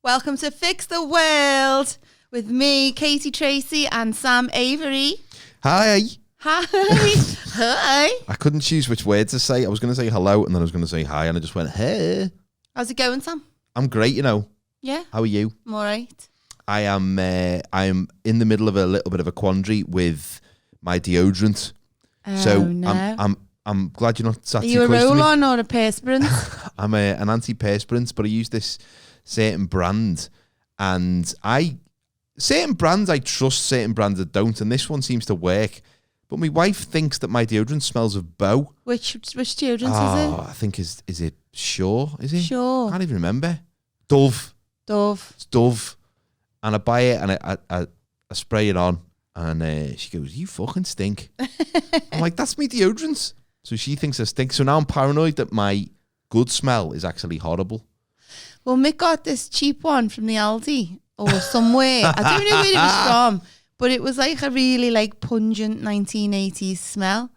Welcome to Fix the World with me, Katie Tracy, and Sam Avery. Hi. Hi. Hi. I couldn't choose which word to say. I was going to say hello and then I was going to say hi and I just went, hey. How's it going, Sam? I'm great, you know. Yeah. How are you? I'm all right. I am in the middle of a little bit of a quandary with my deodorant. Oh, so no. I'm glad you're not sat Are too you a close to me. roll-on or a perspirant? I'm an anti-perspirant, but I use this certain brand, and certain brands I trust, certain brands I don't, and this one seems to work. But my wife thinks that my deodorant smells of Bow. Which deodorant is I think is it Sure? Is it? Sure. I can't even remember. Dove. It's Dove. And I buy it and I spray it on, and she goes, "You fucking stink." I'm like, "That's me deodorant." So she thinks I stink. So now I'm paranoid that my good smell is actually horrible. Well, Mick got this cheap one from the Aldi or somewhere. I don't know where it was from, but it was like a really pungent 1980s smell.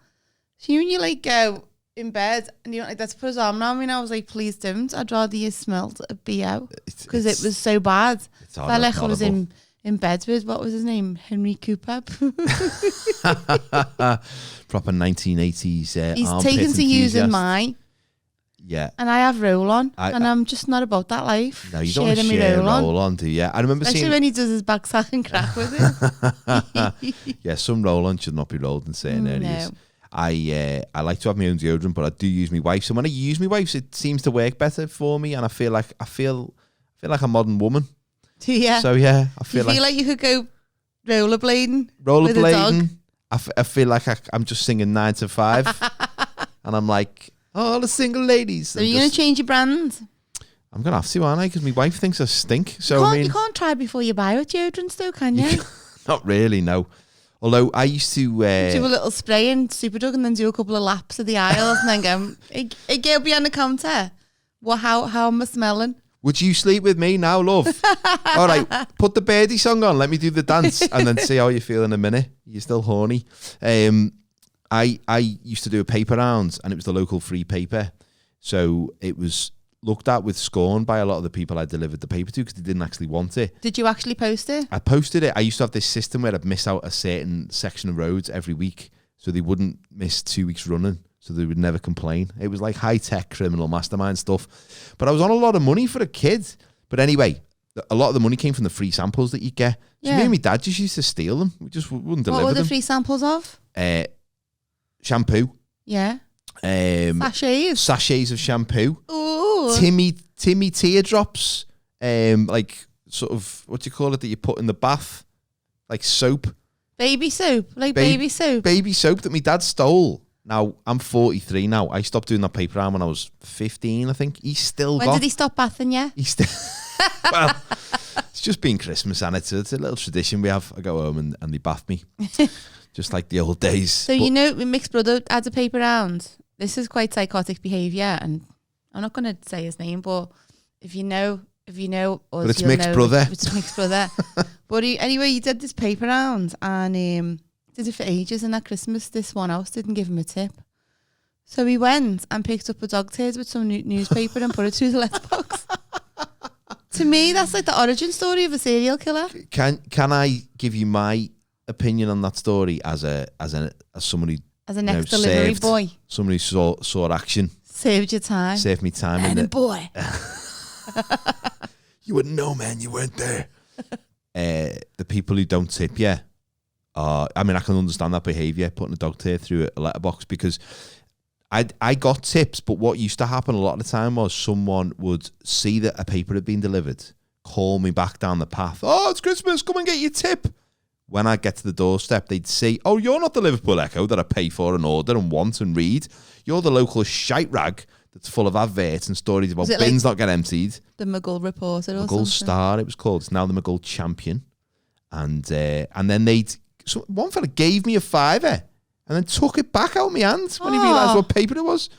So when you go in bed and you want that to put his arm around me, and I was like, please don't. I'd rather you smelled a BO because it was so bad. I was in bed with, what was his name? Henry Cooper. Proper 1980s He's taken to using mine. Yeah. And I have roll-on, and I'm just not about that life. No, you don't want to share roll-on, do you? I remember especially when he does his back sack and crack with it. Yeah, some roll-on should not be rolled in certain areas. No. I like to have my own deodorant, but I do use my wife's. And when I use my wife's, it seems to work better for me, and I feel like a modern woman. Do you? So yeah, I feel like you could go rollerblading. With a dog? I feel like I'm just singing 9 to 5, and I'm like, all the single ladies. So you're going to change your brand? I'm going to have to, aren't I? Because my wife thinks I stink. So you can't try before you buy with deodorants though, can you? Not really, no. Although I used to... do a little spray in Superdrug and then do a couple of laps of the aisles and then go, hey girl behind the counter, how am I smelling? Would you sleep with me now, love? All right, put the Birdie song on, let me do the dance, and then see how you feel in a minute. You're still horny. I used to do a paper round, and it was the local free paper. So it was looked at with scorn by a lot of the people I delivered the paper to because they didn't actually want it. Did you actually post it? I posted it. I used to have this system where I'd miss out a certain section of roads every week so they wouldn't miss 2 weeks running, so they would never complain. It was like high-tech criminal mastermind stuff. But I was on a lot of money for a kid. But anyway, a lot of the money came from the free samples that you get. So me and my dad just used to steal them. We just wouldn't deliver them. What were the free samples of? Shampoo. Yeah. Sachets of shampoo. Ooh. Timmy teardrops. Like sort of, what do you call it that you put in the bath? Like soap. Baby soap. Baby soap. Baby soap that my dad stole. Now, I'm 43 now. I stopped doing that paper round when I was 15, I think. He's still When did he stop bathing you? He's still... Well, it's just been Christmas, and it's a little tradition we have. I go home and they bath me. Just like the old days. So Mick's brother had a paper round. This is quite psychotic behaviour, and I'm not going to say his name, but if you know us, but it's Mick's brother. It's Mick's brother. But he did this paper round, and did it for ages. And at Christmas, this one house didn't give him a tip, so he went and picked up a dog turd with some newspaper and put it through the letterbox. To me, that's like the origin story of a serial killer. Can I give you my opinion on that story as somebody, as an ex-delivery boy, somebody saw action, saved your time, saved me time, and boy, you wouldn't know, man, you weren't there. The people who don't tip you, I can understand that behaviour, putting a dog turd through a letterbox, because I got tips, but what used to happen a lot of the time was someone would see that a paper had been delivered, call me back down the path. Oh, it's Christmas, come and get your tip. When I get to the doorstep, they'd say, oh, you're not the Liverpool Echo that I pay for and order and want and read. You're the local shite rag that's full of adverts and stories about bins not get emptied. The McGull Reporter or McGull something? Star, it was called. It's now the McGull Champion. And then one fella gave me a £5 and then took it back out of my hand when he realised what paper it was.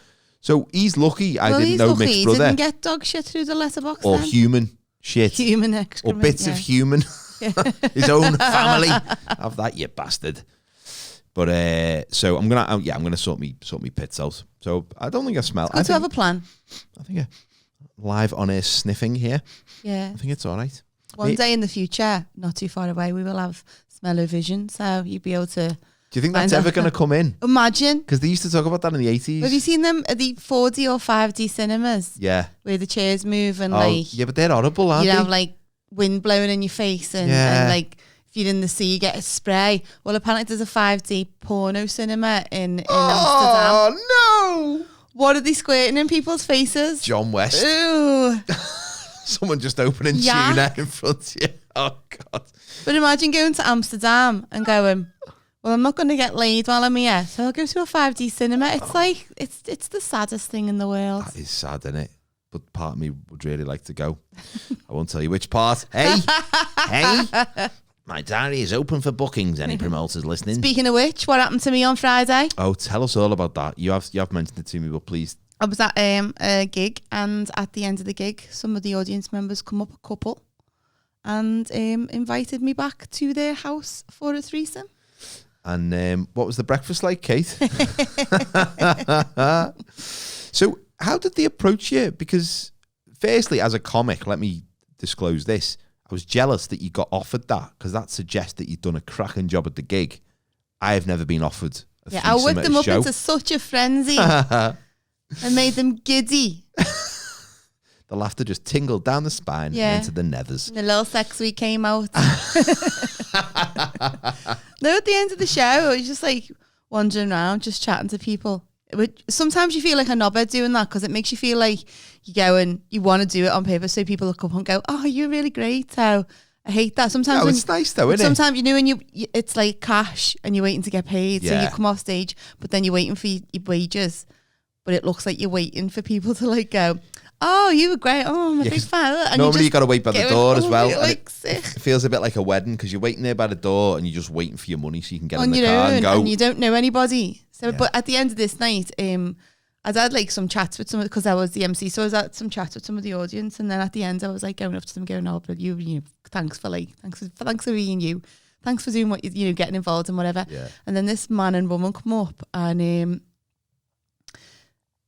So he's lucky I didn't know Mick's brother. He didn't get dog shit through the letterbox or then? Human shit. Human excrement. Or bits of human. His own family. Have that, you bastard. But so I'm gonna sort me pits out. So I don't think I smell. It's good to have a plan. I think live on air sniffing here. Yeah. I think it's all right. One day in the future, not too far away, we will have smell-o-vision, so you'll be able to... Do you think that's ever going to come in? Imagine. Because they used to talk about that in the 80s. Have you seen them at the 4D or 5D cinemas? Yeah. Where the chairs move and Yeah, but they're horrible, aren't you they? have like wind blowing in your face and like if you're in the sea, you get a spray. Well, apparently there's a 5D porno cinema in Amsterdam. Oh, no! What are they squirting in people's faces? John West. Ooh. Someone just opening Yak. tuna in front of you. Oh, God. But imagine going to Amsterdam and going, well, I'm not going to get laid while I'm here, so I'll go to a 5D cinema. It's like, it's the saddest thing in the world. That is sad, isn't it? But part of me would really like to go. I won't tell you which part. Hey, my diary is open for bookings. Any promoters listening? Speaking of which, what happened to me on Friday? Oh, tell us all about that. You have mentioned it to me, but please. I was at a gig, and at the end of the gig, some of the audience members come up, a couple, and invited me back to their house for a threesome. And what was the breakfast like, Kate? So how did they approach you? Because firstly, as a comic, let me disclose this. I was jealous that you got offered that because that suggests that you've done a cracking job at the gig. I have never been offered a I threesome whipped at them a up show. into such a frenzy. I made them giddy. The laughter just tingled down the spine and into the nethers. And the little sexy came out. No, at the end of the show, I was just like wandering around, just chatting to people. Sometimes you feel like a knobhead doing that because it makes you feel like you go and you want to do it on purpose so people look up and go, oh, you're really great. So I hate that. Sometimes it's nice though, isn't it? Sometimes, you know, when it's like cash and you're waiting to get paid. So you come off stage, but then you're waiting for your wages. But it looks like you're waiting for people to like go, oh, you were great. Oh, I'm a big fan. And normally you got to wait by the door as well. Like it feels a bit like a wedding because you're waiting there by the door and you're just waiting for your money so you can get in on the your car own, and go. and you don't know anybody. So, but at the end of this night, I'd had like some chats with some, because I was the MC, so I was at some chats with some of the audience, and then at the end I was like going up to them going, oh, but you know, thanks for being you. Thanks for doing what you know, getting involved and whatever. Yeah. And then this man and woman come up and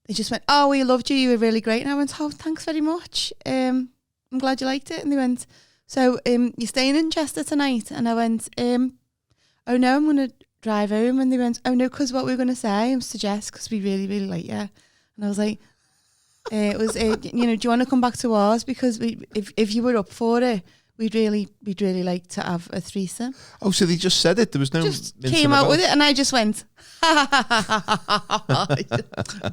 they just went, oh, we loved you. You were really great. And I went, oh, thanks very much. I'm glad you liked it. And they went, so you're staying in Chester tonight? And I went, oh no, I'm going to drive home. And they went, oh no, because what we were going to say was to Jess, because we really, really like you. And I was like, it was, you know, do you want to come back to ours? Because if you were up for it, we'd really like to have a threesome. Oh, so they just said it. There was no just came out with it, and I just went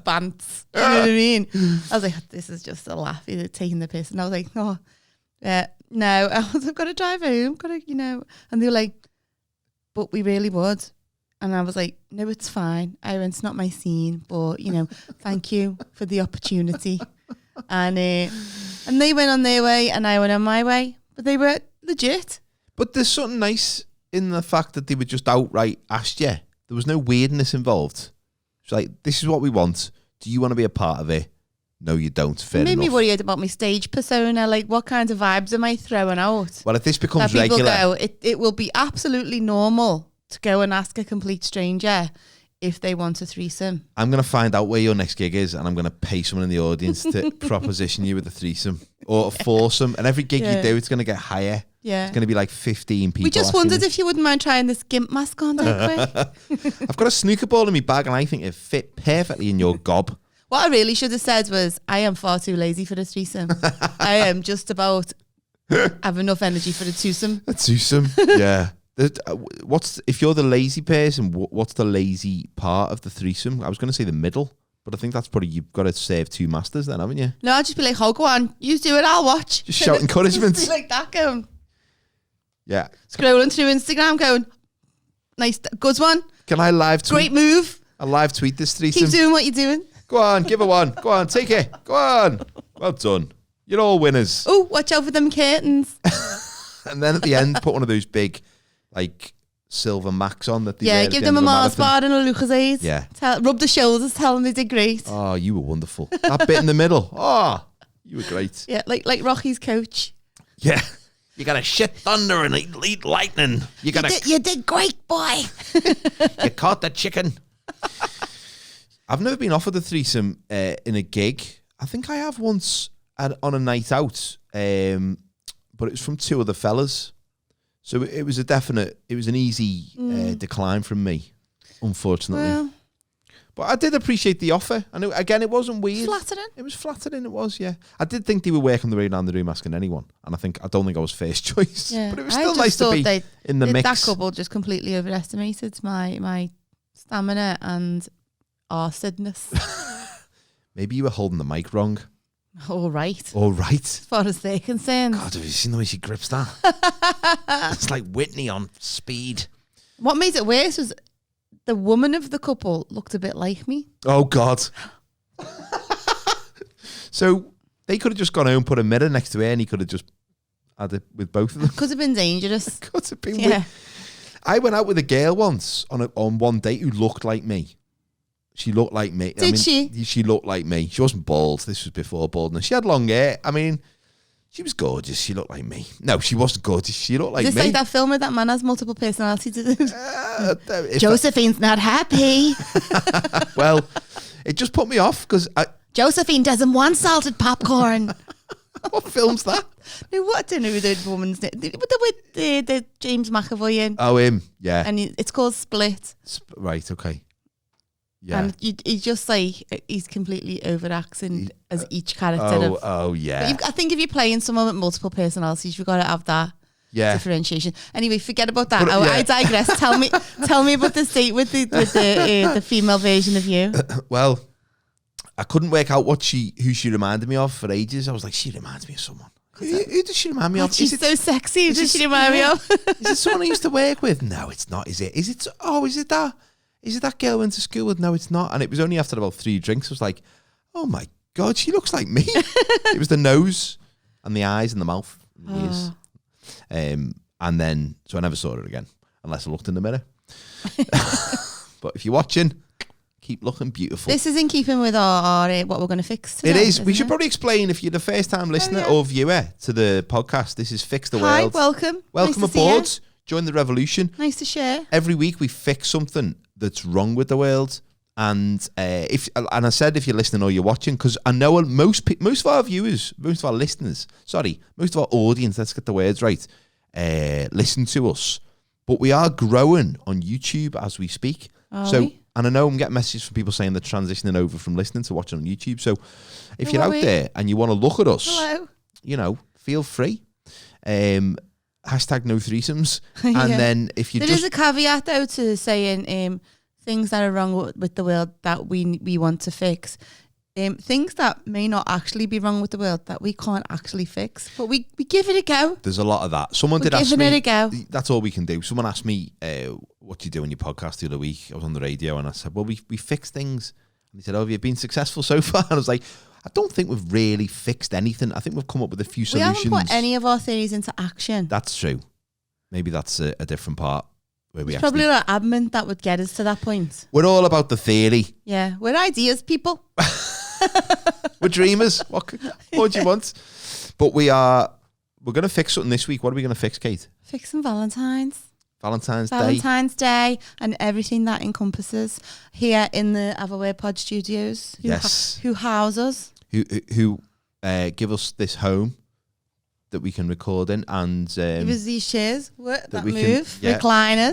bants. You know what I mean? I was like, this is just a laugh. You're taking the piss, and I was like, oh, no, I've got to drive home. Got to, you know. And they were like, but we really would. And I was like, no, it's fine. I went, it's not my scene, but you know, thank you for the opportunity. And they went on their way, and I went on my way. But they were legit. But there's something nice in the fact that they were just outright asked you. There was no weirdness involved. It's like, this is what we want. Do you want to be a part of it? No, you don't. Fair enough. It made me worried about my stage persona. Like, what kind of vibes am I throwing out? Well, if this becomes that people regular... go, it will be absolutely normal to go and ask a complete stranger if they want a threesome. I'm going to find out where your next gig is, and I'm going to pay someone in the audience to proposition you with a threesome or a foursome. And every gig you do, it's going to get higher. Yeah. It's going to be like 15 people. We just wondered if you wouldn't mind trying this gimp mask on that quick. I've got a snooker ball in my bag, and I think it fit perfectly in your gob. What I really should have said was, I am far too lazy for the threesome. I am just about have enough energy for the twosome. A twosome, yeah. If you're the lazy person, what's the lazy part of the threesome? I was going to say the middle, but I think that's probably, you've got to serve two masters then, haven't you? No, I'll just be like, oh, go on, you do it, I'll watch. Just shout encouragement. Just be like that, going. Yeah. Scrolling through Instagram, going, nice, good one. Can I live tweet? Great move. I live tweet this threesome. Keep doing what you're doing. Go on, give her one. Go on, take it. Go on. Well done. You're all winners. Oh, watch out for them curtains. And then at the end, put one of those big, like, silver Macs on that. Give them a Mars bar and a Lucasade. Yeah. Rub the shoulders, tell them they did great. Oh, you were wonderful. That bit in the middle. Oh, you were great. Yeah, like Rocky's coach. Yeah. You got to shit thunder and eat lightning. You did great, boy. You caught the chicken. I've never been offered a threesome in a gig. I think I have once. on a night out, but it was from two other fellas. So it was an easy decline from me, unfortunately. Well, but I did appreciate the offer. And again, it wasn't weird. flattering. It was flattering, it was, yeah. I did think they were working the way down the room asking anyone. And I don't think I was first choice. Yeah. But it was still nice to be in the mix. That couple just completely overestimated my stamina and arsedness. Maybe you were holding the mic wrong. All right. All right. As far as they're concerned. God, have you seen the way she grips that? It's like Whitney on speed. What made it worse was the woman of the couple looked a bit like me. Oh, God. So they could have just gone home, put a mirror next to her, and he could have just had it with both of them. Could have been dangerous. Could have been. Yeah. I went out with a girl once on one date who looked like me. She looked like me. Did she? She looked like me. She wasn't bald. This was before baldness. She had long hair. I mean, she was gorgeous. She looked like me. No, she wasn't gorgeous. She looked like Is this me. like that film where that man has multiple personalities? If Josephine's not happy. well, it just put me off because Josephine doesn't want salted popcorn. what film's that? No, what? I don't know who the woman's name. With the James McAvoy in. Oh, him. Yeah. And it's called Split. Right. Okay. Yeah. And he's just like, he's completely overacting as each character. Oh, yeah. I think if you're playing someone with multiple personalities, you've got to have that differentiation. Anyway, forget about that. I digress. Tell me about the date with the female version of you. Well, I couldn't work out who she reminded me of for ages. I was like, she reminds me of someone. Who does she remind me of? She's so sexy. Who does she remind me of? Is it someone I used to work with? No, it's not. Is it? Is it that? Is it that girl I went to school with? No, it's not. And it was only after about 3 drinks, I was like, oh my God, she looks like me. It was the nose and the eyes and the mouth and the ears. And then, so I never saw her again, unless I looked in the mirror. But if you're watching, keep looking beautiful. This is in keeping with our what we're going to fix today. It is. We should probably explain, if you're the first time listener or viewer to the podcast, this is Fix the World. Hi, welcome. Welcome nice aboard. Join the revolution. Nice to share. Every week we fix something that's wrong with the world. And if I said if you're listening or you're watching, because I know most of our viewers, most of our listeners, most of our audience, let's get the words right, listen to us. But we are growing on YouTube as we speak. And I know I'm getting messages from people saying they're transitioning over from listening to watching on YouTube. So if you're out there and you want to look at us, feel free. Hashtag no threesomes. And then if you there is a caveat though to saying things that are wrong with the world that we want to fix. Things that may not actually be wrong with the world that we can't actually fix, but we give it a go. There's a lot of that. Someone did ask me. It a go. That's all we can do. Someone asked me, what do you do on your podcast the other week? I was on the radio and I said, well, we fix things. And he said, oh, have you been successful so far? And I was like, I don't think we've really fixed anything. I think we've come up with a few solutions. We haven't put any of our theories into action. That's true. Maybe that's a different part. Where probably a lot of admin that would get us to that point. We're all about the theory. Yeah, we're ideas people. We're dreamers. What do you want? But we're going to fix something this week. What are we going to fix, Kate? Fixing Valentine's Day and everything that encompasses here in the Avaware Pod Studios. Who house us. Who give us this home that we can record in, and give us these chairs recliners,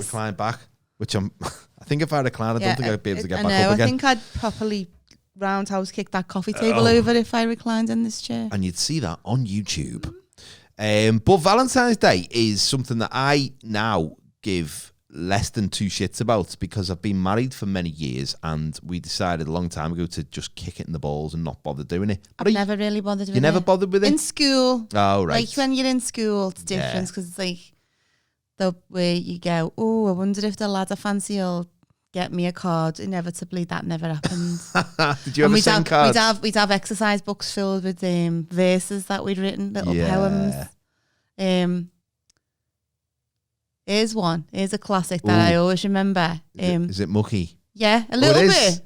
recline back. Which I think if I recline, I don't think I'd be able to get back up again. I think I'd properly roundhouse kick that coffee table over if I reclined in this chair. And you'd see that on YouTube. But Valentine's Day is something that I now give less than 2 shits about, because I've been married for many years and we decided a long time ago to just kick it in the balls and not bother doing it. I've never really bothered with it. You never bothered with it? In school. Oh, right. Like when you're in school, it's different because it's like the way you go, oh, I wonder if the lad I fancy will get me a card. Inevitably, that never happened. Did you ever send cards? We'd have exercise books filled with verses that we'd written, little poems. Here's one. Here's a classic that I always remember. Is it mucky? Yeah, a little bit.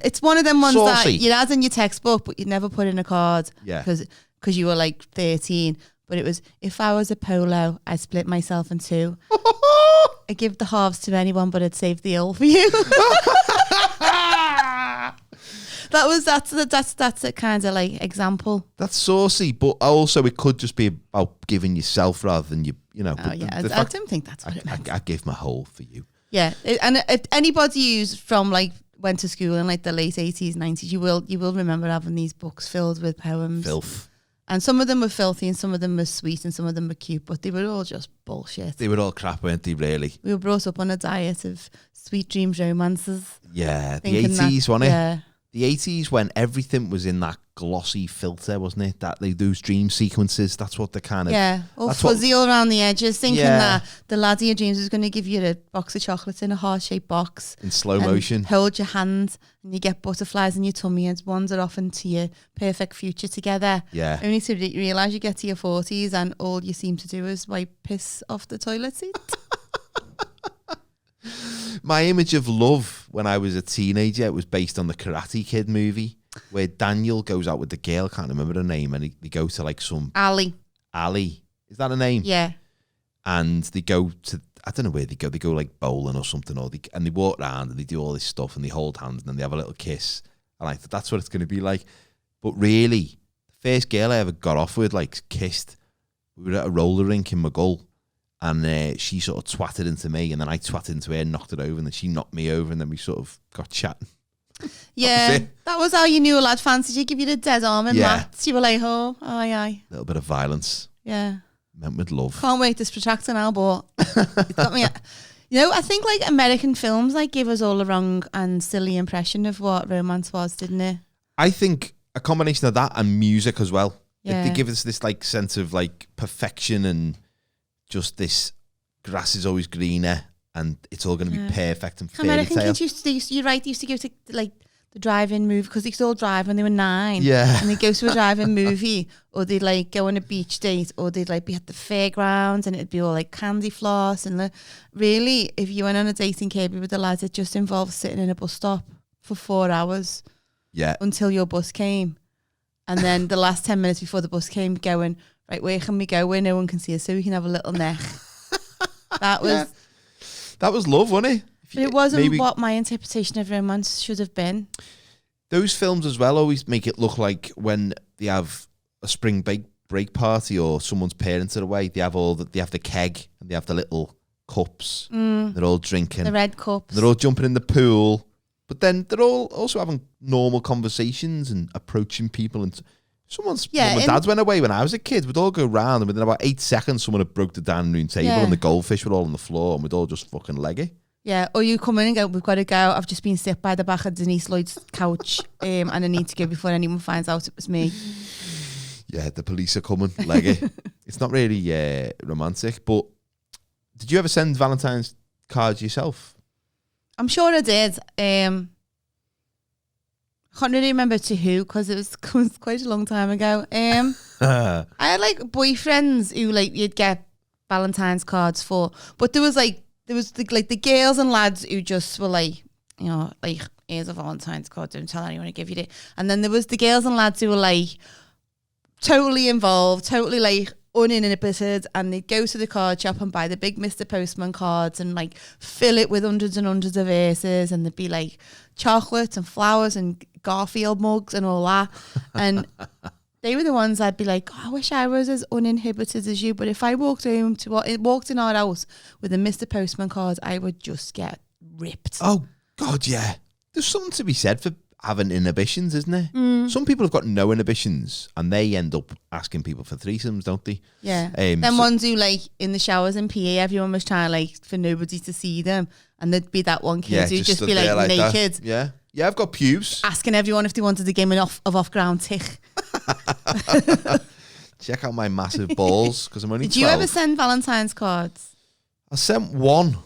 It's one of them ones that you'd add in your textbook, but you'd never put in a card. Yeah. Because you were like 13. But it was, if I was a polo, I'd split myself in 2. I'd give the halves to anyone, but I'd save the ill for you. That's a kind of like example. That's saucy, but also it could just be about giving yourself rather than you know. Oh yeah, I don't think that's what it meant. I give my whole for you. Yeah, anybody who's from like went to school in like the late 80s, 90s, you will remember having these books filled with poems. Filth. And some of them were filthy and some of them were sweet and some of them were cute, but they were all just bullshit. They were all crap, weren't they, really? We were brought up on a diet of sweet dreams romances. Yeah, the 80s, wasn't it? Yeah. The 80s when everything was in that glossy filter, wasn't it? That those dream sequences, that's what they kind of... Yeah, all fuzzy all around the edges, thinking that the lad of your dreams was going to give you a box of chocolates in a heart-shaped box. In slow motion. Hold your hand and you get butterflies in your tummy and wander off into your perfect future together. Yeah. Only to realise you get to your 40s and all you seem to do is wipe piss off the toilet seat. My image of love when I was a teenager was based on the Karate Kid movie where Daniel goes out with the girl, I can't remember her name, and they go to like some... Ali. Is that a name? Yeah. And they go to... I don't know where they go like bowling or something, and they walk around and they do all this stuff and they hold hands and then they have a little kiss. And I thought that's what it's going to be like. But really, the first girl I ever got off with, like, kissed. We were at a roller rink in Maghull. And she sort of twatted into me, and then I twatted into her and knocked it over, and then she knocked me over, and then we sort of got chatting. Yeah, that was how you knew a lad fancied you. Give you the dead arm and Yeah. lats. You were like, oh, aye. A little bit of violence. Yeah. Meant with love. Can't wait this protractor now, but it got me. You know, I think like American films like give us all a wrong and silly impression of what romance was, didn't it? I think a combination of that and music as well. Yeah. They give us this like sense of like perfection and just this grass is always greener and it's all going to be perfect and fairy American tale. kids used to go to like the drive-in movie because they used to all drive when they were 9. Yeah. And they'd go to a drive-in movie or they'd like go on a beach date or they'd like be at the fairgrounds and it'd be all like candy floss. And really, if you went on a date in Kirby with the lads, it just involved sitting in a bus stop for 4 hours. Yeah. Until your bus came. And then the last 10 minutes before the bus came going, right, where can we go where no one can see us so we can have a little neck? That was love, wasn't it? But it wasn't what my interpretation of romance should have been. Those films as well always make it look like when they have a spring break party or someone's parents are away, they have the keg and they have the little cups. They're all drinking. The red cups. They're all jumping in the pool. But then they're all also having normal conversations and approaching people. And someone's mum and dad went away when I was a kid. We'd all go round and within about 8 seconds, someone had broke the dining room table and the goldfish were all on the floor and we'd all just fucking leg it. Yeah, or you come in and go, we've got to go. I've just been sick by the back of Denise Lloyd's couch and I need to go before anyone finds out it was me. Yeah, the police are coming, leg it. It's not really romantic, but did you ever send Valentine's cards yourself? I'm sure I did. I can't really remember to who because it was quite a long time ago. I had like boyfriends who like you'd get Valentine's cards for, but there was the girls and lads who just were like, you know, like, here's a Valentine's card, don't tell anyone I give you it. And then there was the girls and lads who were like totally involved, totally like uninhibited, and they'd go to the card shop and buy the big Mr. Postman cards and like fill it with hundreds and hundreds of verses, and there'd be like chocolates and flowers and Garfield mugs and all that. And they were the ones I'd be like, I wish I was as uninhibited as you. But if I walked in our house with a Mr. Postman card, I would just get ripped. Oh, God, yeah. There's something to be said for having inhibitions, isn't there? Some people have got no inhibitions and they end up asking people for threesomes, don't they? Yeah. Them ones who, like, in the showers in PA, everyone was trying, like, for nobody to see them. And there'd be that one kid who'd just be, like naked. That. Yeah. Yeah, I've got pubes. Asking everyone if they wanted a game of off-ground tick. Check out my massive balls because I'm only 12. Did you ever send Valentine's cards? I sent one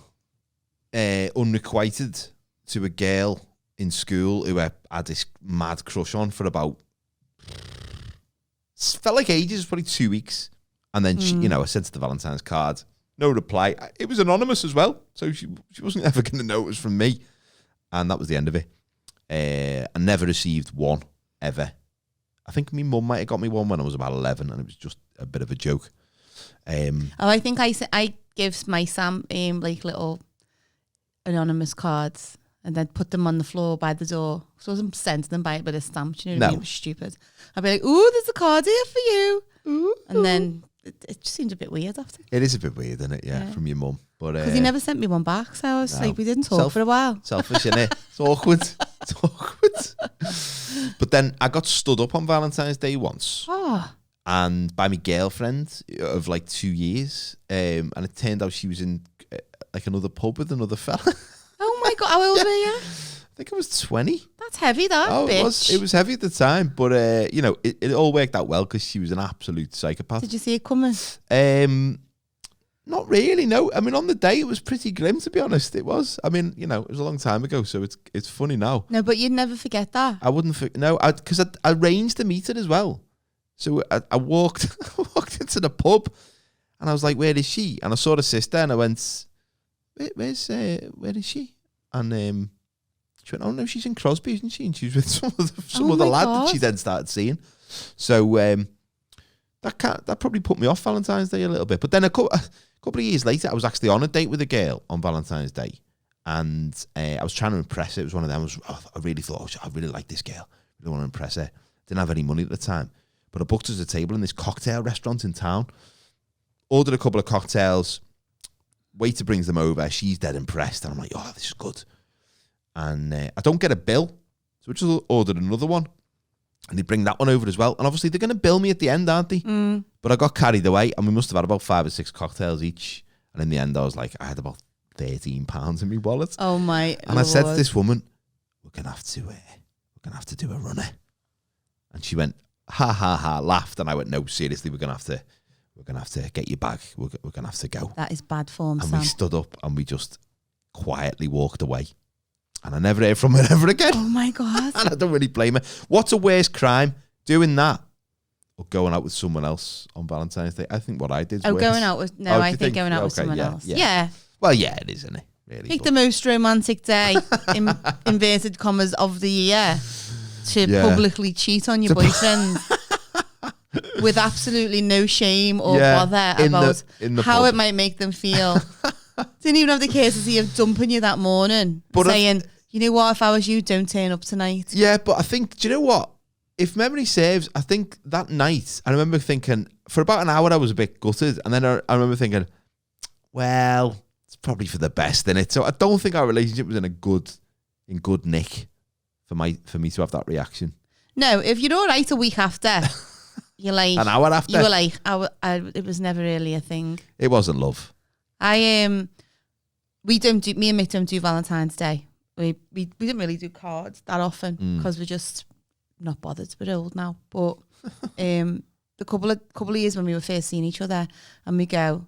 unrequited to a girl in school who I had this mad crush on for about, felt like ages, probably 2 weeks. And then, she, I sent her the Valentine's card. No reply. It was anonymous as well. So she wasn't ever going to know it was from me. And that was the end of it. I never received one, ever. I think my mum might have got me one when I was about 11 and it was just a bit of a joke. I think I give my Sam like little anonymous cards. and then put them on the floor by the door. So I wasn't sending them by it with a stamp. You know what I mean? It was stupid. I'd be like, ooh, there's a card here for you. Ooh. And then it just seemed a bit weird after. It is a bit weird, isn't it? Yeah, from your mum. But because he never sent me one back, so I was like, we didn't talk for a while. Selfish, innit? It's awkward. It's awkward. But then I got stood up on Valentine's Day once. Oh. And by my girlfriend of like 2 years. And it turned out she was in like another pub with another fella. Oh my God, how old were you? I think I was 20. That's heavy, that bitch. It was heavy at the time. But, you know, it all worked out well because she was an absolute psychopath. Did you see it coming? Not really, no. I mean, on the day, it was pretty grim, to be honest. It was. I mean, you know, it was a long time ago, so it's funny now. No, but you'd never forget that. I wouldn't. No, because I arranged to meet her as well. So I walked into the pub, and I was like, "Where is she?" And I saw the sister, and I went, where is she? And she went, "Oh no, she's in Crosby, isn't she?" And she was with some other lad that she then started seeing. So that probably put me off Valentine's Day a little bit. But then a couple of years later, I was actually on a date with a girl on Valentine's Day, and I was trying to impress her. It was one of them. I really thought, I really like this girl. I really want to impress her. Didn't have any money at the time, but I booked us a table in this cocktail restaurant in town. Ordered a couple of cocktails. Waiter brings them over. She's dead impressed, and I'm like, "Oh, this is good." And I don't get a bill, so I just ordered another one. And they bring that one over as well. And obviously they're going to bill me at the end, aren't they? Mm. But I got carried away, and we must have had about 5 or 6 cocktails each. And in the end, I was like, I had about £13 in my wallet. Oh my! And Lord. I said to this woman, "We're gonna have to do a runner." And she went, "Ha ha ha!" Laughed, and I went, "No, seriously, we're gonna have to get your bag. We're gonna have to go." That is bad form, and Sam. we stood up and we just quietly walked away. And I never heard from her ever again. Oh my God. And I don't really blame her. What's a worse crime? Doing that or going out with someone else on Valentine's Day? I think what I did was worse. Going out with... No, I think going out with someone else. Yeah. Well, yeah, it is, isn't it? Really. Pick the most romantic day, in inverted commas, of the year to publicly cheat on your boyfriend with absolutely no shame or bother about how it might make them feel. Didn't even have the courtesy of dumping you that morning, but saying, "You know what, if I was you, don't turn up tonight." Yeah, but I think, do you know what? If memory serves, I think that night, I remember thinking, for about an hour I was a bit gutted, and then I remember thinking, well, it's probably for the best, innit? So I don't think our relationship was in good nick for me to have that reaction. No, if you're all right a week after, you're like... An hour after? You were like, it was never really a thing. It wasn't love. me and Mick don't do Valentine's Day. We didn't really do cards that often because we're just not bothered. We're old now. But the couple of years when we were first seeing each other, and we go,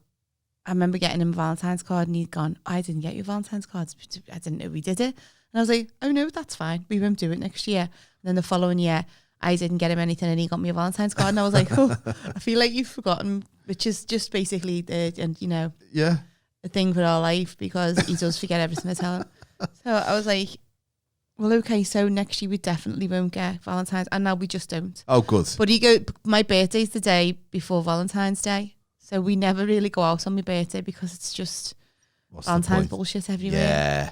I remember getting him a Valentine's card, and he'd gone, "I didn't get you Valentine's cards. I didn't know we did it." And I was like, "Oh no, that's fine. We won't do it next year." And then the following year, I didn't get him anything, and he got me a Valentine's card, and I was like, "Oh, I feel like you've forgotten," which is just basically a thing for our life, because he does forget everything I tell him. So I was like, well, okay, so next year we definitely won't get Valentine's, and now we just don't. Oh, good. But my birthday's the day before Valentine's Day, so we never really go out on my birthday because it's just Valentine's bullshit everywhere. Yeah.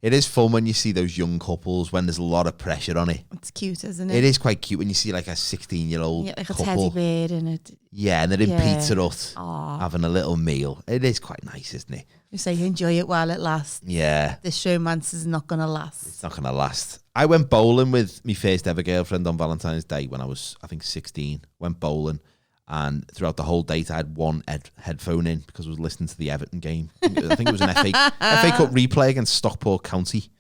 It is fun when you see those young couples when there's a lot of pressure on it. It's cute, isn't it? It is quite cute when you see like a 16-year-old like couple. a teddy bear in it. Yeah, and they're in Pizza Hut having a little meal. It is quite nice, isn't it? You say enjoy it while it lasts. Yeah. This romance is not going to last. It's not going to last. I went bowling with my first ever girlfriend on Valentine's Day when I was, I think, 16. Went bowling. And throughout the whole date, I had one headphone in because I was listening to the Everton game. I think it was an FA Cup replay against Stockport County.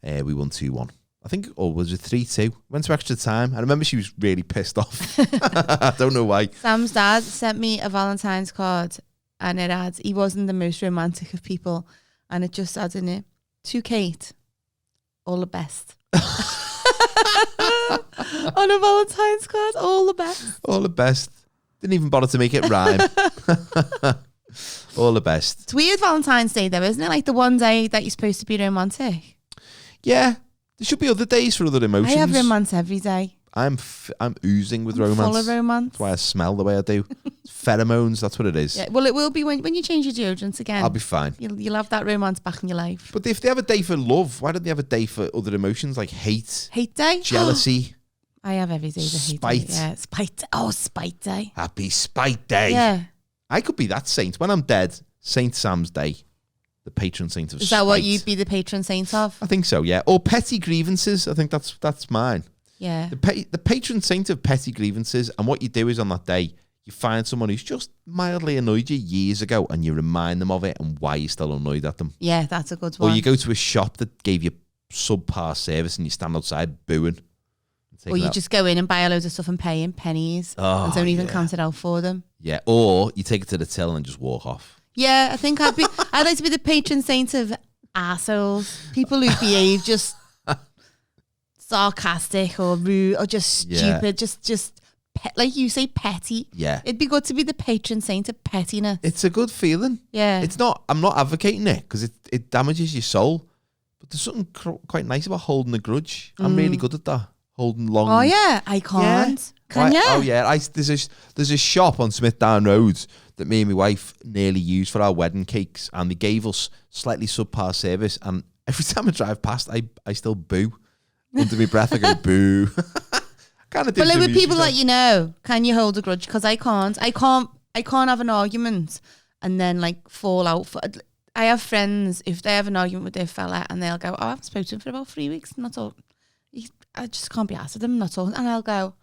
We won 2-1. I think, or was it 3-2? Went to extra time. I remember she was really pissed off. I don't know why. Sam's dad sent me a Valentine's card, and it adds, he wasn't the most romantic of people, and it just adds in it, "To Kate, all the best." On a Valentine's card, all the best. All the best. Didn't even bother to make it rhyme. All the best. It's weird Valentine's Day though, isn't it? Like the one day that you're supposed to be romantic. Yeah. There should be other days for other emotions. I have romance every day. I'm oozing with romance. Full of romance. That's why I smell the way I do. Pheromones, that's what it is. Yeah, well, it will be when you change your deodorants again. I'll be fine. You'll have that romance back in your life. But if they have a day for love, why don't they have a day for other emotions like hate? Hate day? Jealousy. I have every day the hate Spite. day. Yeah, spite. Oh, spite day. Happy Spite Day. Yeah. I could be that saint. When I'm dead, Saint Sam's Day. The patron saint of spite. Is that what you'd be the patron saint of? I think so, yeah. Or petty grievances. I think that's mine. Yeah. The patron saint of petty grievances. And what you do is on that day, you find someone who's just mildly annoyed you years ago and you remind them of it and why you're still annoyed at them. Yeah, that's a good one. Or you go to a shop that gave you subpar service and you stand outside booing. Or you just go in and buy a load of stuff and pay in pennies and don't even count it out for them. Yeah, or you take it to the till and just walk off. Yeah, I think I'd like to be the patron saint of arseholes. People who behave just sarcastic or rude or just stupid, just like you say, petty. Yeah. It'd be good to be the patron saint of pettiness. It's a good feeling. Yeah. I'm not advocating it because it damages your soul. But there's something quite nice about holding a grudge. I'm really good at that. Holding long. Oh yeah, I can't. Yeah. Can you? Oh yeah, there's a shop on Smithdown Road that me and my wife nearly used for our wedding cakes, and they gave us slightly subpar service. And every time I drive past, I still boo under my breath. I go boo. Kind of. But like with people that you know, can you hold a grudge? Because I can't. I can't have an argument and then like fall out. I have friends, if they have an argument with their fella and they'll go, "Oh, I haven't spoken to him for about 3 weeks," and that's all. I just can't be asked at them, not all. And I'll go,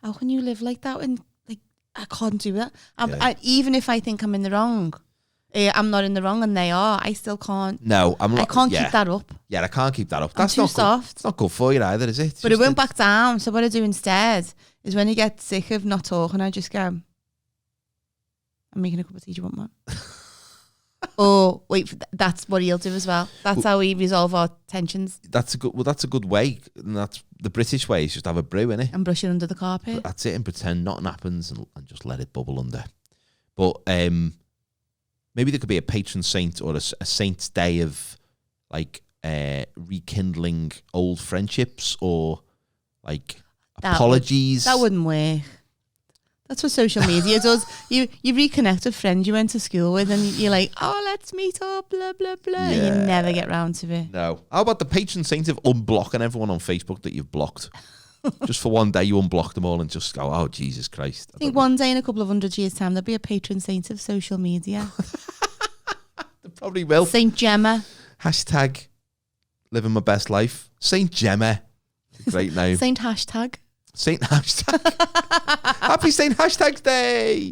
"How can you live like that?" And like, I can't do that. Even if I think I'm in the wrong, I'm not in the wrong, and they are. I still can't. No, I'm not. I can't keep that up. Yeah, I can't keep that up. That's not soft. It's not good for you either, is it? But it won't back down. So what I do instead is when you get sick of not talking, I just go, "I'm making a cup of tea. Do you want one?" Oh, wait, that's what he'll do as well. That's how we resolve our tensions. That's a good way. And that's the British way, is just have a brew, innit? And brush it under the carpet. But that's it, and pretend nothing happens and just let it bubble under. But maybe there could be a patron saint or a saint's day of like rekindling old friendships or like apologies. That wouldn't work. That's what social media does. You reconnect with friends you went to school with and you're like, "Oh, let's meet up, blah, blah, blah." Yeah. And you never get round to it. No. How about the patron saint of unblocking everyone on Facebook that you've blocked? Just for one day you unblock them all and just go, "Oh, Jesus Christ." I think one day in a couple of 100 years' time there'll be a patron saint of social media. There probably will. Saint Gemma. Hashtag living my best life. Saint Gemma. Great name. Saint Hashtag. Saint Hashtag. Happy Saint Hashtags Day.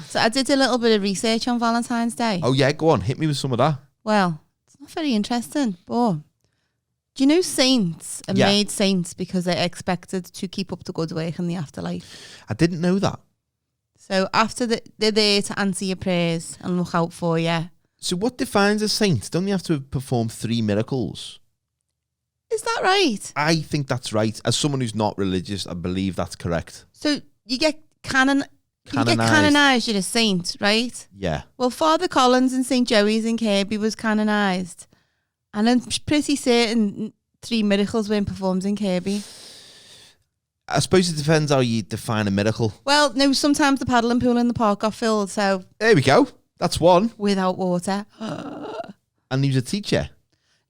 So I did a little bit of research on Valentine's Day. Oh yeah, go on, hit me with some of that. Well, it's not very interesting, but do you know saints are made saints because they're expected to keep up the good work in the afterlife? I didn't know that. So after they're there to answer your prayers and look out for you. So what defines a saint? Don't you have to perform 3 miracles? Is that right? I think that's right. As someone who's not religious, I believe that's correct. So you get canonized, you're a saint, right? Yeah. Well, Father Collins in St. Joey's in Kirby was canonized. And I'm pretty certain 3 miracles weren't performed in Kirby. I suppose it depends how you define a miracle. Well, no, sometimes the paddling pool in the park got filled, so... There we go. That's one. Without water. And he was a teacher.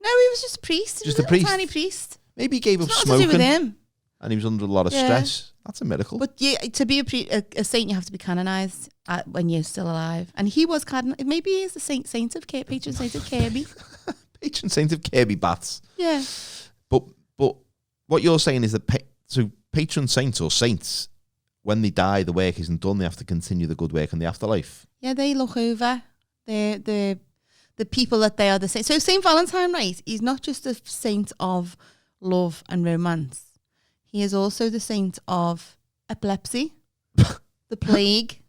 No, he was just a priest. Just a priest? Tiny priest. Maybe he gave up It's smoking. to do with him. And he was under a lot of stress. That's a miracle. But yeah, to be a saint, you have to be canonized when you're still alive. And he was canonized. Maybe he is the saint of Kirby, patron saint of Kirby. Patron saint of Kirby Baths. Yeah. But what you're saying is that so patron saints or saints, when they die, the work isn't done. They have to continue the good work in the afterlife. Yeah, they look over the people that they are the saint. So Saint Valentine, right? He's not just a saint of love and romance. He is also the saint of epilepsy, the plague,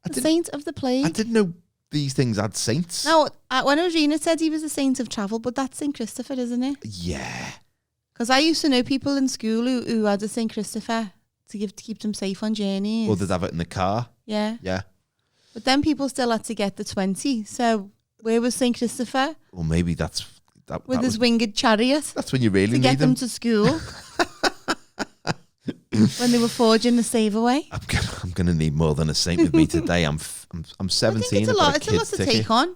the saint of the plague. I didn't know these things had saints. No, when I was reading, it said he was a saint of travel, but that's Saint Christopher, isn't it? Yeah. Because I used to know people in school who had a Saint Christopher to keep them safe on journeys. Or they'd have it in the car. Yeah. Yeah. But then people still had to get the 20. So where was Saint Christopher? Well, maybe that's... With his winged chariot. That's when you really to need get them them to school. when they were forging the save away. I'm gonna need more than a saint with me today. I'm 17. I think it's a lot. It's a lot to take on.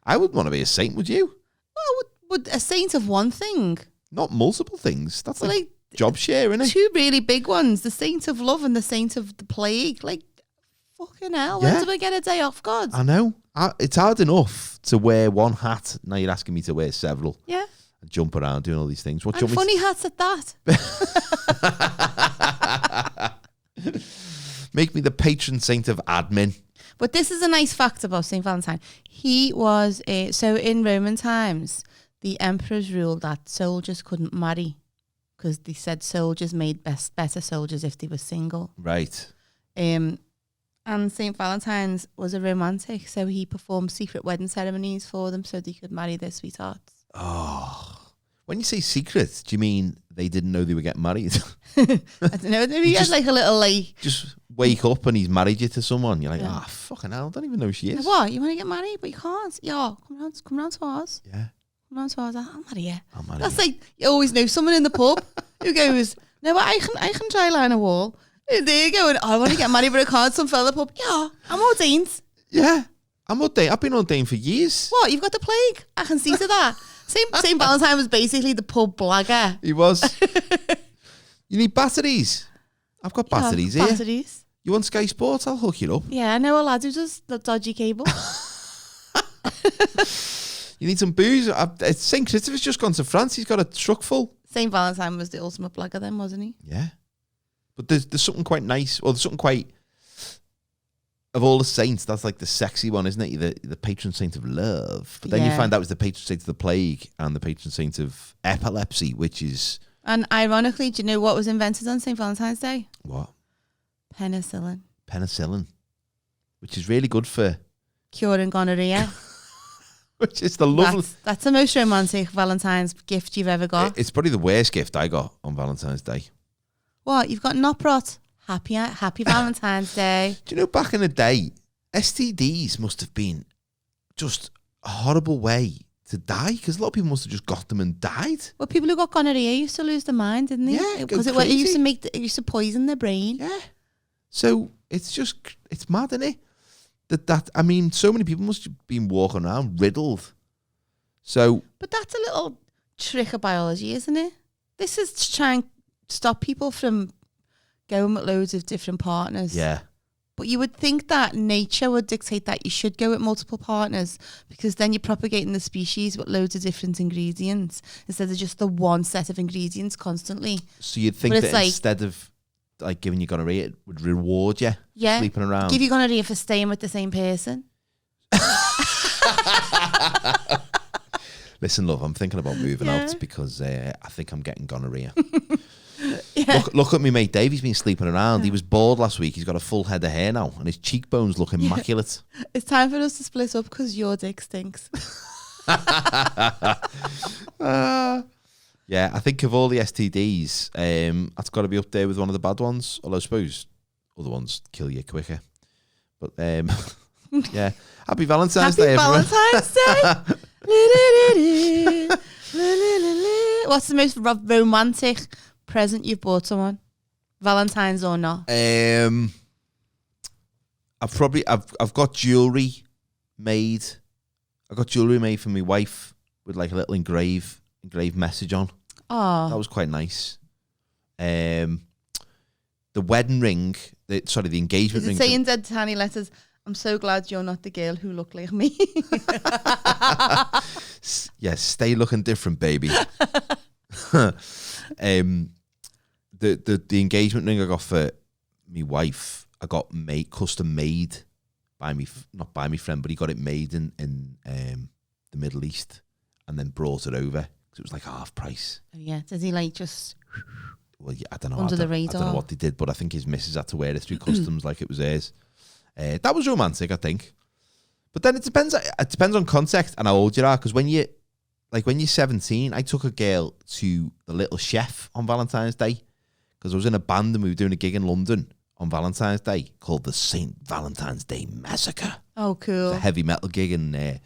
I wouldn't want to be a saint, would you? Well, would a saint of one thing? Not multiple things. That's like job share, isn't it? Two really big ones: the saint of love and the saint of the plague. Like, fucking hell! Yeah. When do I get a day off, God? I know. It's hard enough to wear one hat. Now you're asking me to wear several. Yeah. And jump around doing all these things. What? And funny hats at that. Make me the patron saint of admin. But this is a nice fact about St. Valentine. He was, so in Roman times, the emperors ruled that soldiers couldn't marry because they said soldiers made better soldiers if they were single. Right. And St. Valentine's was a romantic, so he performed secret wedding ceremonies for them so they could marry their sweethearts. Oh. When you say secret, do you mean they didn't know they were getting married? I don't know. Maybe he had like a little like... Just wake up and he's married you to someone. You're like, fucking hell, I don't even know who she is. What? You want to get married, but you can't? Yeah, come round to ours. Yeah. Come round to ours. I'll marry you. That's like, you always know someone in the pub who goes, no, but I can dry line a wall. And there you go. And I want to get married, but I can't. Some fella in the pub. Yeah, I'm ordained. Yeah, I'm ordained. I've been ordained for years. What? You've got the plague? I can see to that. St. Valentine was basically the pub blagger. He was. You need batteries. I've got batteries here. Batteries. You want Sky Sports? I'll hook you up. Yeah, I know a lad who does the dodgy cable. You need some booze? St. Christopher's just gone to France. He's got a truck full. St. Valentine was the ultimate blagger then, wasn't he? Yeah. But there's something quite nice, or there's something quite... Of all the saints, that's like the sexy one, isn't it? You're the patron saint of love. But then you find out it was the patron saint of the plague and the patron saint of epilepsy, which is... And ironically, do you know what was invented on St. Valentine's Day? What? Penicillin. Penicillin. Which is really good for... Curing gonorrhea. Which is the lovely... That's the most romantic Valentine's gift you've ever got. It's probably the worst gift I got on Valentine's Day. What? You've got Noprot. Happy Valentine's Day. Do you know, back in the day, STDs must have been just a horrible way to die, because a lot of people must have just got them and died. Well, people who got gonorrhea used to lose their mind, didn't they? Yeah, because it used to poison their brain. Yeah. So it's mad, isn't it? That I mean, so many people must have been walking around riddled. So, but that's a little trick of biology, isn't it? This is to try and stop people from going with loads of different partners. Yeah. But you would think that nature would dictate that you should go with multiple partners, because then you're propagating the species with loads of different ingredients instead of just the one set of ingredients constantly. So you'd think that instead of like giving you gonorrhea, it would reward you sleeping around. Give you gonorrhea for staying with the same person. Listen, love, I'm thinking about moving out because I think I'm getting gonorrhea. Yeah. Look at me mate Dave, he's been sleeping around. Yeah. He was bald last week. He's got a full head of hair now and his cheekbones look immaculate. It's time for us to split up because your dick stinks. Yeah, I think of all the STDs, that's got to be up there with one of the bad ones. Although I suppose other ones kill you quicker. But yeah, happy Valentine's Day, everyone. Valentine's Day. What's the most romantic present you've bought someone, Valentine's or not? I've got jewelry made. I got jewelry made for my wife with like a little engraved message on. Oh, that was quite nice. The wedding ring, the engagement ring. Is it saying dead tiny letters? I'm so glad you're not the girl who looked like me. Yes, stay looking different, baby. The engagement ring I got for my wife, I got custom made by me, not by my friend, but he got it made in the Middle East and then brought it over because it was like half price. Oh yeah, does he like just? Well, yeah, I don't know. Under the radar. I don't know what they did, but I think his missus had to wear it through customs like it was hers. That was romantic, I think. But then it depends on context and how old you are, because when you're 17, I took a girl to the Little Chef on Valentine's Day because I was in a band and we were doing a gig in London on Valentine's Day called the St. Valentine's Day Massacre. Oh, cool. It's a heavy metal gig in the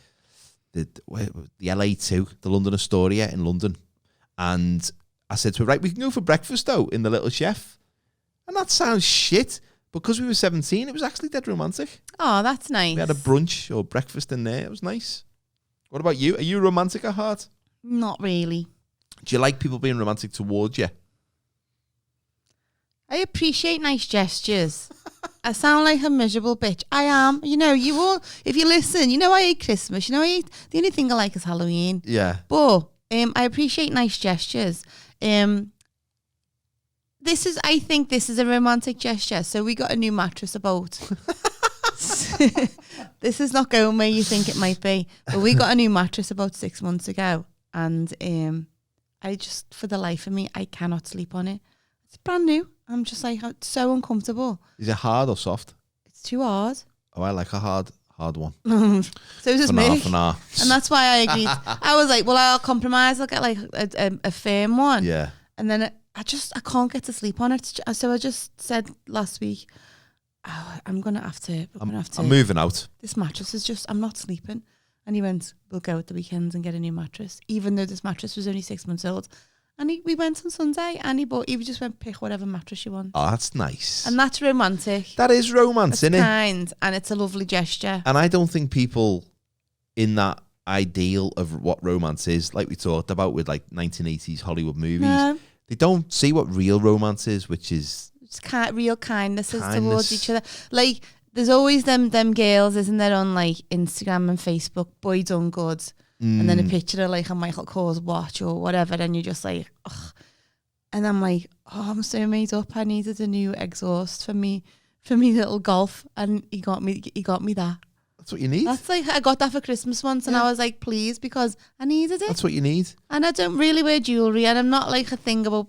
LA2, the London Astoria in London. And I said to her, right, we can go for breakfast though in the Little Chef. And that sounds shit. Because we were 17, it was actually dead romantic. Oh, that's nice. We had a brunch or breakfast in there. It was nice. What about you? Are you romantic at heart? Not really. Do you like people being romantic towards you? I appreciate nice gestures. I sound like a miserable bitch. I am. You know, you all, if you listen, you know I hate Christmas. You know, the only thing I like is Halloween. Yeah. But I appreciate nice gestures. I think this is a romantic gesture. So we got a new mattress about. This is not going where you think it might be. But we got a new mattress about 6 months ago. And I just, for the life of me, I cannot sleep on it. It's brand new. I'm just like, it's so uncomfortable. Is it hard or soft? It's too hard. Oh, I like a hard one. So it's just me. For now. And that's why I agreed. I was like, well, I'll compromise. I'll get like a firm one. Yeah. And then I can't get to sleep on it. So I just said last week, I'm going to have to. I'm moving out. This mattress is just, I'm not sleeping. And he went, we'll go at the weekends and get a new mattress. Even though this mattress was only 6 months old. And we went on Sunday and he just went, pick whatever mattress you want. Oh, that's nice. And that's romantic. That is romance, isn't it? It's kind and it's a lovely gesture. And I don't think people in that ideal of what romance is, like we talked about with like 1980s Hollywood movies, they don't see what real romance is, which is... It's real kindnesses towards each other. Like, there's always them girls, isn't there, on like Instagram and Facebook, boy done good. And then a picture of like a Michael Kors watch or whatever, and you're just like, ugh. And I'm like, oh, I'm so made up. I needed a new exhaust for me little golf, and he got me that. That's what you need. That's like, I got that for Christmas once, and I was like, please, because I needed it. That's what you need. And I don't really wear jewelry, and I'm not like a thing about.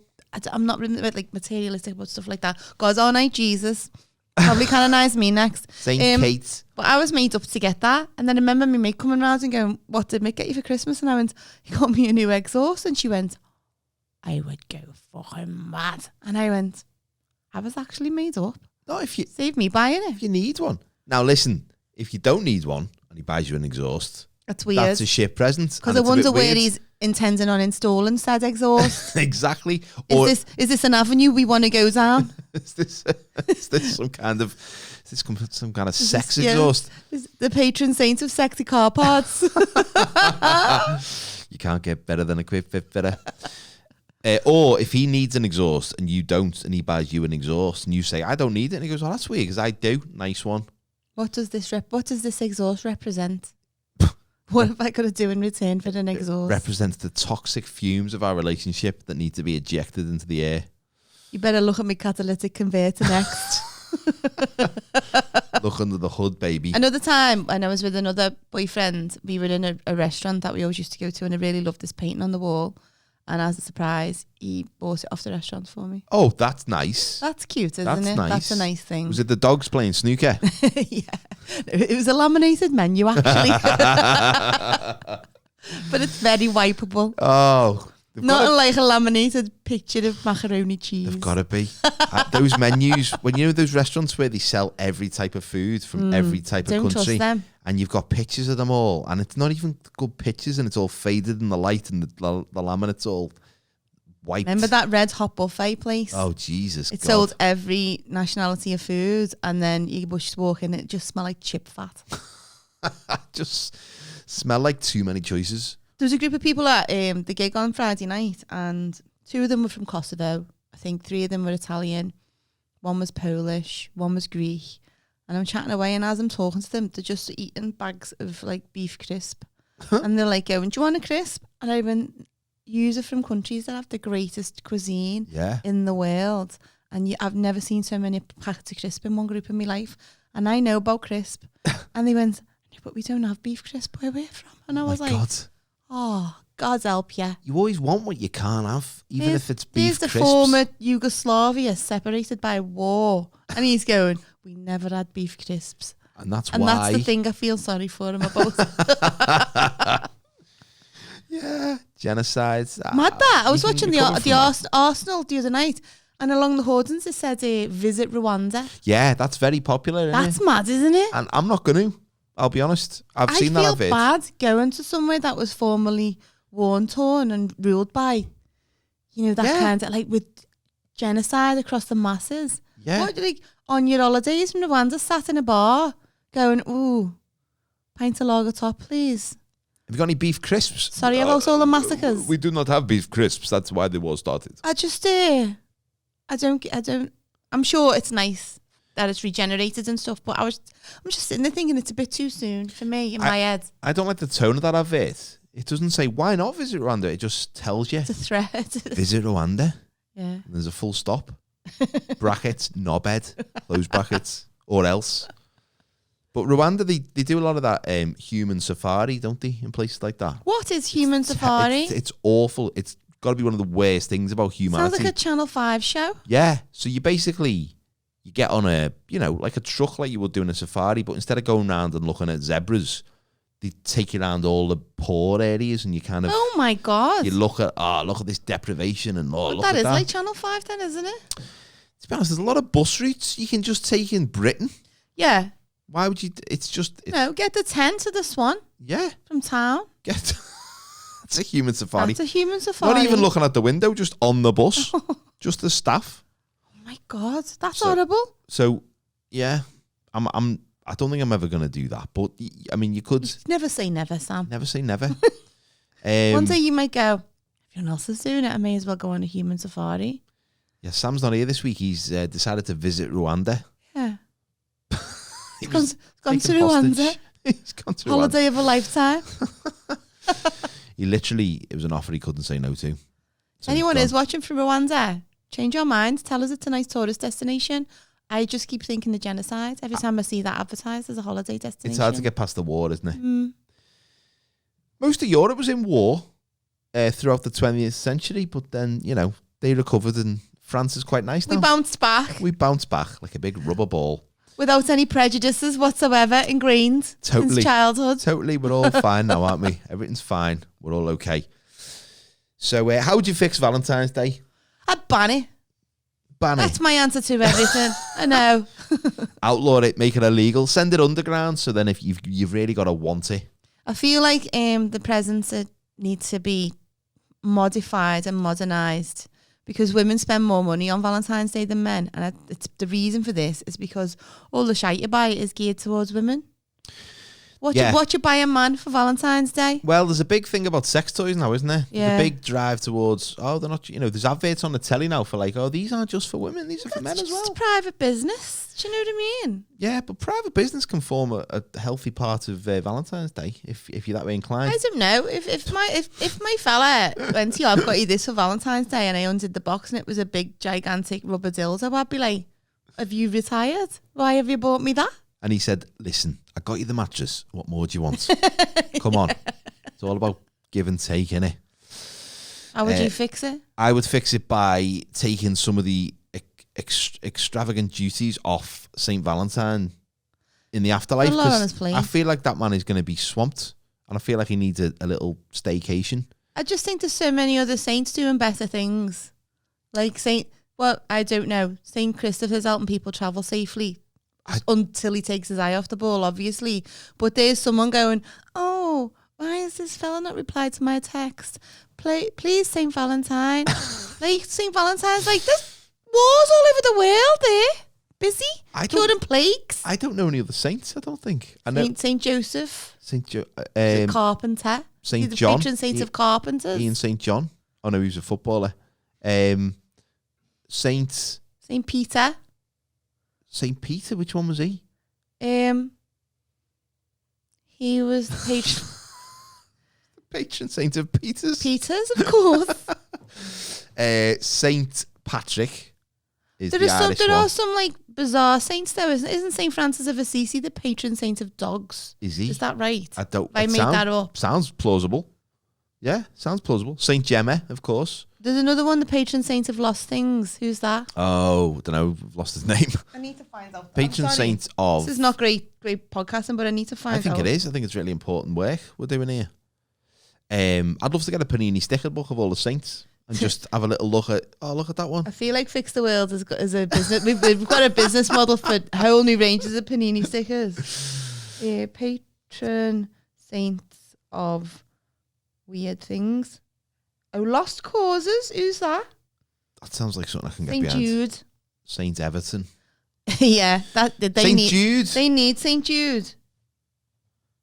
I'm not really like materialistic about stuff like that. God's all night, Jesus. Probably canonise me next. Saint Kate. But I was made up to get that. And then I remember my mate coming round and going, what did Mick get you for Christmas? And I went, he got me a new exhaust. And she went, I would go fucking mad. And I went, I was actually made up. No, if you... Save me buying it. If you need one. Now listen, if you don't need one and he buys you an exhaust... That's weird. That's a shit present. Because I wonder where he's intending on installing said exhaust. Exactly. Is this an avenue we want to go down? Is this some kind of sex exhaust? Is the patron saint of sexy car parts. You can't get better than a quick fit fitter. Or if he needs an exhaust and you don't, and he buys you an exhaust and you say, I don't need it, and he goes, oh, that's weird because I do. Nice one. What does this exhaust represent? What have I got to do in return for an exhaust? It represents the toxic fumes of our relationship that need to be ejected into the air. You better look at my catalytic converter next. Look under the hood, baby. Another time when I was with another boyfriend, we were in a restaurant that we always used to go to, and I really loved this painting on the wall. And as a surprise, he bought it off the restaurant for me. Oh, that's nice. That's cute, isn't that's it? Nice. That's a nice thing. Was it the dogs playing snooker? Yeah. It was a laminated menu, actually. But it's very wipeable. Oh. Not like a laminated picture of macaroni cheese. They've got to be. Those menus, when you know those restaurants where they sell every type of food from every type of country. Don't trust them. And you've got pictures of them all, and it's not even good pictures, and it's all faded in the light, and the laminate's all wiped. Remember that Red Hot buffet place? Oh, Jesus It sold every nationality of food, and then you just walk in, it just smelled like chip fat. Just smell like too many choices. There was a group of people at the gig on Friday night, and 2 of them were from Kosovo. I think 3 of them were Italian. 1 was Polish, 1 was Greek. And I'm chatting away, and as I'm talking to them, they're just eating bags of like beef crisp. And they're like going, do you want a crisp? And I went, yous are from countries that have the greatest cuisine in the world. And I've never seen so many packets of crisp in one group in my life. And I know about crisp. And they went, but we don't have beef crisp where we're from. And I was like, God. Oh, God's help you. You always want what you can't have, even if it's beef crisps. Here's the former Yugoslavia separated by war. And he's going, we never had beef crisps. And that's why. And that's the thing I feel sorry for him about. Yeah, genocide. Mad that. I was watching the Arsenal the other night, and along the hoardings it said, visit Rwanda. Yeah, that's very popular, That's mad, isn't it? And I'm not going to. I'll be honest. I've seen that of it. I feel bad going to somewhere that was formerly war-torn and ruled by, that kind of, like with genocide across the masses. Yeah. What, like, on your holidays from Rwanda, sat in a bar going, ooh, pint of lager top, please. Have you got any beef crisps? Sorry about all the massacres. We do not have beef crisps. That's why the war started. I don't, I'm sure it's nice that it's regenerated and stuff, but I'm just sitting there thinking it's a bit too soon for me in my head. I don't like the tone of that advert. It doesn't say, why not visit Rwanda? It just tells you. It's a threat. Visit Rwanda. Yeah. And there's a full stop. Brackets, knobhead, close brackets, or else. But Rwanda, they do a lot of that human safari, don't they, in places like that? What is human safari? It's awful. It's got to be one of the worst things about humanity. Sounds like a Channel 5 show. Yeah. So you get on a, like a truck like you would do in a safari, but instead of going around and looking at zebras, they take you around all the poor areas and you kind of... Oh my God. You look at this deprivation and look at that. That is like Channel 5 then, isn't it? To be honest, there's a lot of bus routes you can just take in Britain. Yeah. Why would you... No, get the 10 to the Swan. Yeah. From town. It's a human safari. It's a human safari. Not even looking out the window, just on the bus. Just the staff. Oh my God, that's horrible. So, yeah, I don't think I'm ever going to do that. But, I mean, you could... Never say never, Sam. Never say never. One day you might go, everyone else is doing it, I may as well go on a human safari. Yeah, Sam's not here this week. He's decided to visit Rwanda. Yeah. He's gone to Rwanda. He's gone to Holiday Rwanda. of a lifetime. It was an offer he couldn't say no to. So Anyone is watching from Rwanda, change your mind. Tell us it's a nice tourist destination. I just keep thinking the genocide. Every time I see that advertised as a holiday destination. It's hard to get past the war, isn't it? Most of Europe was in war throughout the 20th century, but then, they recovered and France is quite nice now. We bounced back. We bounced back like a big rubber ball. Without any prejudices whatsoever ingrained since childhood. Totally. We're all fine now, aren't we? Everything's fine. We're all okay. So how would you fix Valentine's Day? I'd ban it. Ban it. That's my answer to everything. I know. Outlaw it, make it illegal, send it underground, so then if you've really got to want it. I feel like the presents need to be modified and modernised because women spend more money on Valentine's Day than men. And it's the reason for this is because all the shite you buy is geared towards women. What you buy a man for Valentine's Day? Well, there's a big thing about sex toys now, isn't there? Yeah. There's a big drive towards, they're not, there's adverts on the telly now for like, these aren't just for women, these are for men as well. It's private business. Do you know what I mean? Yeah, but private business can form a healthy part of Valentine's Day if you're that way inclined. I don't know. If my fella went, I've got you this for Valentine's Day, and I undid the box and it was a big, gigantic rubber dildo, I'd be like, have you retired? Why have you bought me that? And he said, listen, I got you the mattress. What more do you want? Come on. It's all about give and take, innit? How would you fix it? I would fix it by taking some of the extravagant duties off St. Valentine in the afterlife. I feel like that man is going to be swamped. And I feel like he needs a little staycation. I just think there's so many other saints doing better things. Like I don't know. St. Christopher's helping people travel safely. Until he takes his eye off the ball, obviously. But there's someone going, why has this fella not replied to my text? Please, St. Valentine. Like, St. Valentine's like, there's wars all over the world there. Busy. Curing plagues. I don't know any other saints, I don't think. I know Saint Joseph. Carpenter. Saint the John. Patron saint of carpenters. Ian St. John. Oh no, he was a footballer. Saint Peter. St. Peter, which one was he? He was the patron. Patron saint of Peters. Peters, of course. Saint Patrick is there are some like bizarre saints though, isn't Saint Francis of Assisi the patron saint of dogs? Is he? Is that right? I made that up. Sounds plausible. Yeah, sounds plausible. Saint Gemma, of course. There's another one, the patron saint of lost things. Who's that? Oh, don't know. I've lost his name. I need to find out. Patron saint of... This is not great podcasting, but I need to find out. I think it is. I think it's really important work we're doing here. I'd love to get a Panini sticker book of all the saints and just have a little look at that one. I feel like Fix the World is a business. We've got a business model for whole new ranges of Panini stickers. Patron saints of weird things. Oh, lost causes. Who's that? That sounds like something I can get St. behind. Jude. Saint Everton. Yeah, they St. need. Jude. They need St. Jude.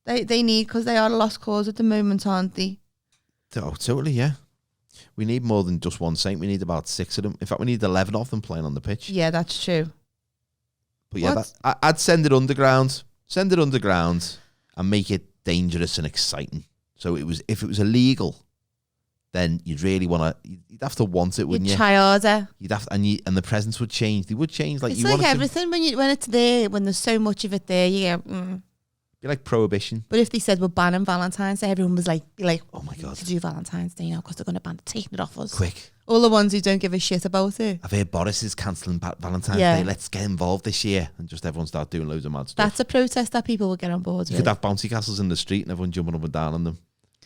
They need, because they are a lost cause at the moment, aren't they? Oh, totally, yeah. We need more than just one Saint. We need about 6 of them. In fact, we need 11 of them playing on the pitch. Yeah, that's true. But yeah, I'd send it underground. Send it underground and make it dangerous and exciting. So if it was illegal, then you'd really you'd have to want it, wouldn't you? Try harder. You'd have to, and the presents would change. They would change. Like, It's you like want everything when it's there, when there's so much of it there, you go, be like prohibition. But if they said we're banning Valentine's Day, everyone was like, oh my God, to do Valentine's Day now because they're going to ban taking it off us. Quick. All the ones who don't give a shit about it. I've heard Boris is cancelling Valentine's Day. Let's get involved this year, and just everyone start doing loads of mad stuff. That's a protest that people will get on board You with. could have bouncy castles in the street and everyone jumping up and down on them,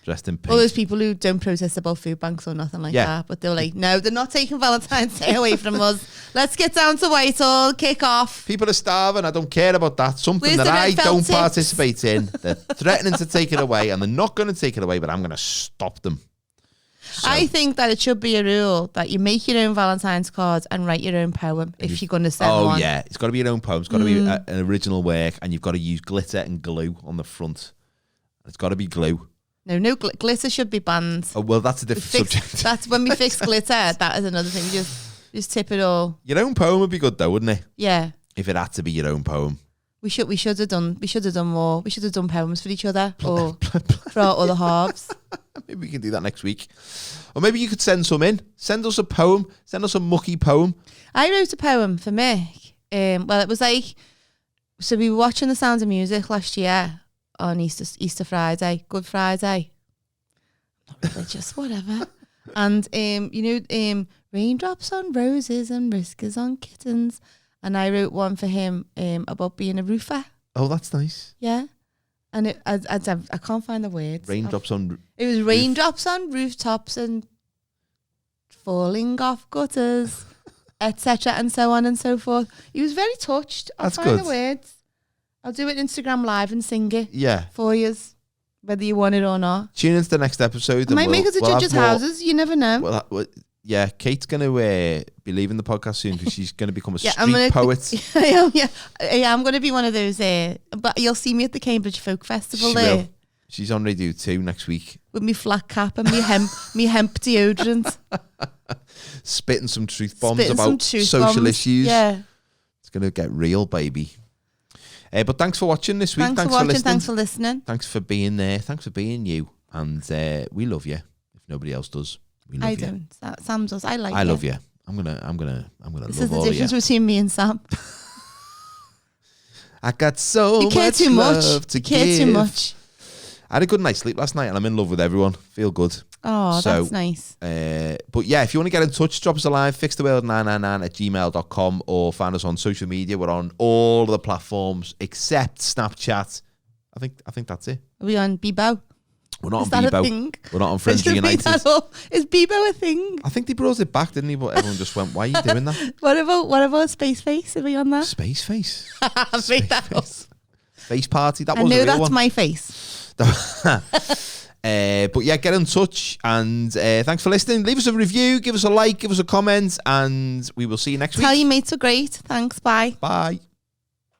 dressed in pink. All those people who don't protest about food banks or nothing like that, but they're like, no, they're not taking Valentine's Day away from us. Let's get down to Whitehall, kick off. People are starving. I don't care about that. Something Where's that the I red felt don't tips? participate in. They're threatening to take it away, and they're not going to take it away, but I'm going to stop them. So, I think that it should be a rule that you make your own Valentine's cards and write your own poem if you're going to send one. Oh, yeah. It's got to be your own poem. It's got to be an original work, and you've got to use glitter and glue on the front. It's got to be glue. No, glitter should be banned. Oh, well, that's a different subject. That's when we fix glitter. That is another thing. You just tip it all. Your own poem would be good, though, wouldn't it? Yeah. If it had to be your own poem. We should have done more. We should have done poems for each other or for our other halves. Maybe we can do that next week. Or maybe you could send some in. Send us a poem. Send us a mucky poem. I wrote a poem for Mick. Well, it was like, so we were watching The Sound of Music last year on Easter Friday, Good Friday. I'm not religious, whatever. And raindrops on roses and whiskers on kittens. And I wrote one for him about being a roofer. Oh, that's nice. Yeah. And I can't find the words. Raindrops on... It was raindrops on rooftops and falling off gutters, etc. and so on and so forth. He was very touched. I'll find the words. I'll do it Instagram Live and sing it for you, whether you want it or not. Tune into the next episode. I might make it to judges' houses. You never know. Yeah, Kate's going to be leaving the podcast soon because she's going to become a street poet. I am going to be one of those but you'll see me at the Cambridge Folk Festival there. She's on Radio 2 next week. With me flat cap and me hemp deodorant. Spitting some truth bombs about social issues. Yeah. It's going to get real, baby. But thanks for watching this week. Thanks for listening. Thanks for being there. Thanks for being you. And we love you. If nobody else does. I don't. Sam does. I love you. I'm gonna this love is the difference between me and Sam. I got so you care much too love much. to you care give. too much. I had a good night's sleep last night and I'm in love with everyone. Feel good. Oh, that's nice. But yeah, if you want to get in touch, drop us a line, fixtheworld999@gmail.com or find us on social media. We're on all the platforms except Snapchat. I think that's it. Are we on Bebo? We're not on Bebo. We're not on Friends United. Is Bebo a thing? I think they brought it back, didn't he? But everyone just went, why are you doing that? What about Space Face? Are we on that? Space Face? I made that up. Face Party? That was a real one. I know that's my face. But yeah, get in touch. And thanks for listening. Leave us a review. Give us a like. Give us a comment. And we will see you next week. Tell your mates are great. Thanks. Bye. Bye.